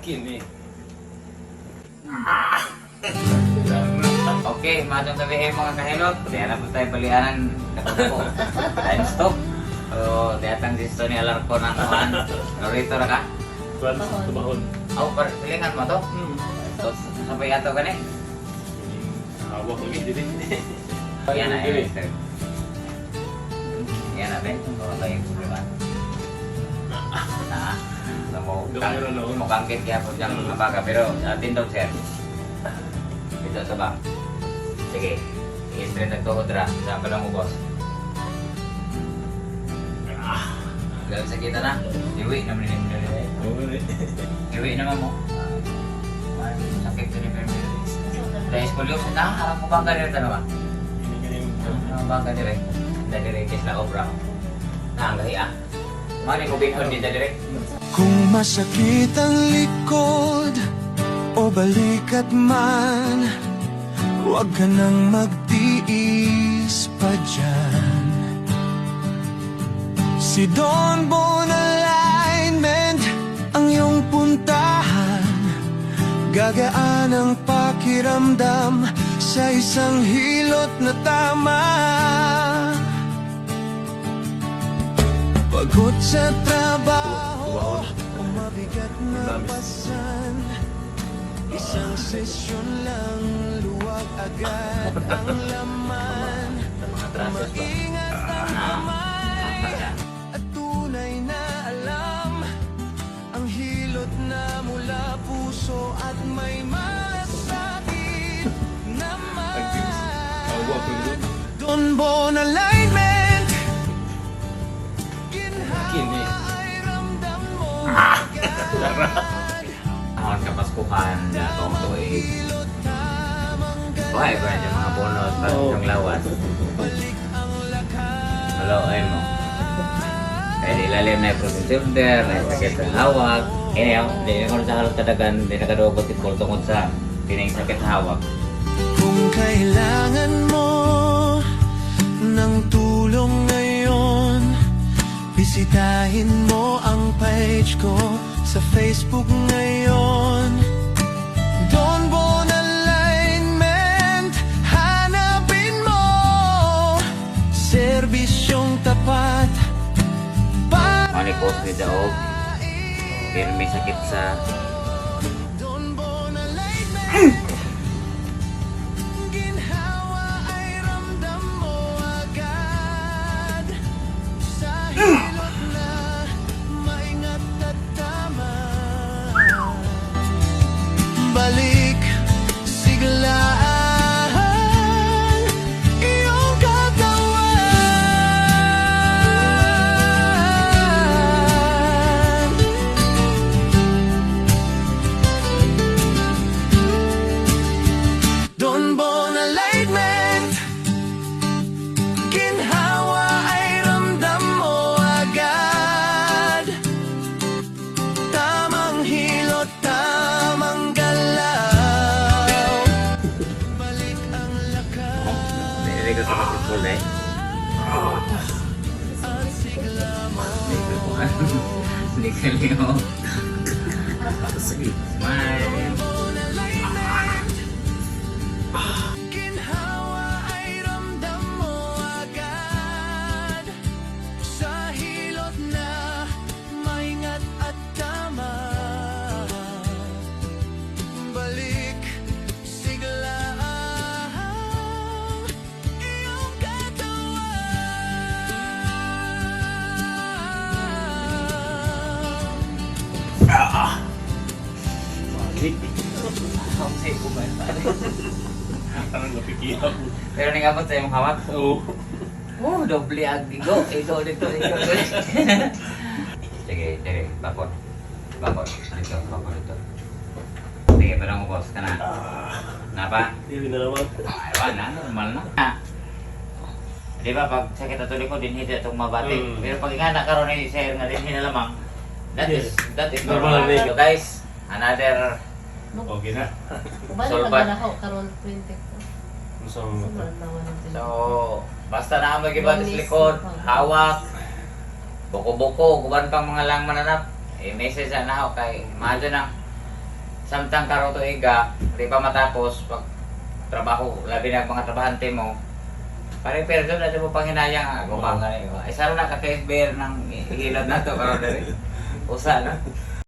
Kini. Okay, matong sabihin mga kahilot. Kaya na po tayo balianan. Ako. Time stop. So, diatang dito ni Alarco ng kuhan. Norito na ka? Kuan tumahon. Oh, silingan mo to? So, sabay ato ka ni? Hawak lagi dili. Yan na, sir. Yan na, Ben. Wala tayong problema. Mukhang kit kaya po dyan mga baka. Pero atin daw, sir. Ito sa bang. Sige. I-straight ang tuhod ra. Saan pa lang mo, boss? Galing sa kita na. Iwi naman ni Iwi naman mo. Sakit ko ni Permiro. Dahil scoliosis na, harap mo bangga nila naman. Ang bangga nila. Dahil rin na obra. Naanggahi ah. Mani ko bihon din dali. Kung masakit ang likod o balikat man, huwag ka nang magtiis pa dyan. Si Don Bon Alignment ang iyong puntahan. Gagaan ang pakiramdam sa isang hilot na tama. Pagod sa trabaho o mabigat na pasan, isang sesyon lang, luwag agad ang laman. Maingat ang kamay at tunay na alam, ang hilot na mula puso at may masakit naman. Don Bon Alignment, Kini. Ang kapaskuhan na itong tuig. Buhay ba na mga bonus para itong lawas? Hello, ay mo. Kaya ilalim na yung frozen shoulder, na yung sakit sa hawak. Kaya hindi na kung sa halong tadagan, hindi na kadobot itbol tungkol sa pining sakit sa hawak. kung kailangan mo ng tulong ngayon, bisitahin mo ang page ko sa Facebook ngayon. Don Bon Alignment, hanapin mo serbisyong tapat para Manikos ni Daog, pero may sakit sa Don Bon Alignment. Ginhawa ay ramdam mo agad sa hilot na maingat at tama. Balik siglaan iyong katawan. Don Bon Alignment, ginhawa ay ramdam mo agad. Tamang hilot, tamang galaw. Balik ang lakas nililigo sa basketball eh. at sigla mo. Niligo. Smile. Bon Alignment, ginhawa ay ramdam mo agad sa hilot na maingat at tama. Balik siglaan iyong katawan. Balik. Kamsay ko ba? Parang napikiyaw. Pero nangabot sa iyong hawak. Oo. Oh, doble ang digo. Ito. Sige, sige. Bakot. Dito. Sige, parang mo boss ka na. Napa? Dili na naman. Wala na, normal na. Di ba, pag sakit at tuloy ko, dinhid itong mabati. Pero pag ingana karon ni sir nga dinhid na lamang, that is normal. Normal. So guys, another Okay na. Balik Solbat. na ako karon 20 ko. Gusto mo Sobrang mata. tawa natin. So, basta na mo gibat sa likod, hawak, buko-buko, kuban pang mga lang mananap. Eh, message na ako kay Mado na. Samtang karoto iga, di pa matapos, pag trabaho, labi na ang mga trabahante mo, pare pero doon natin mo panghinayang, ako ba nga na yun. Ay saro na kaka-SBR ng hilod na to, karoto rin. Usa na.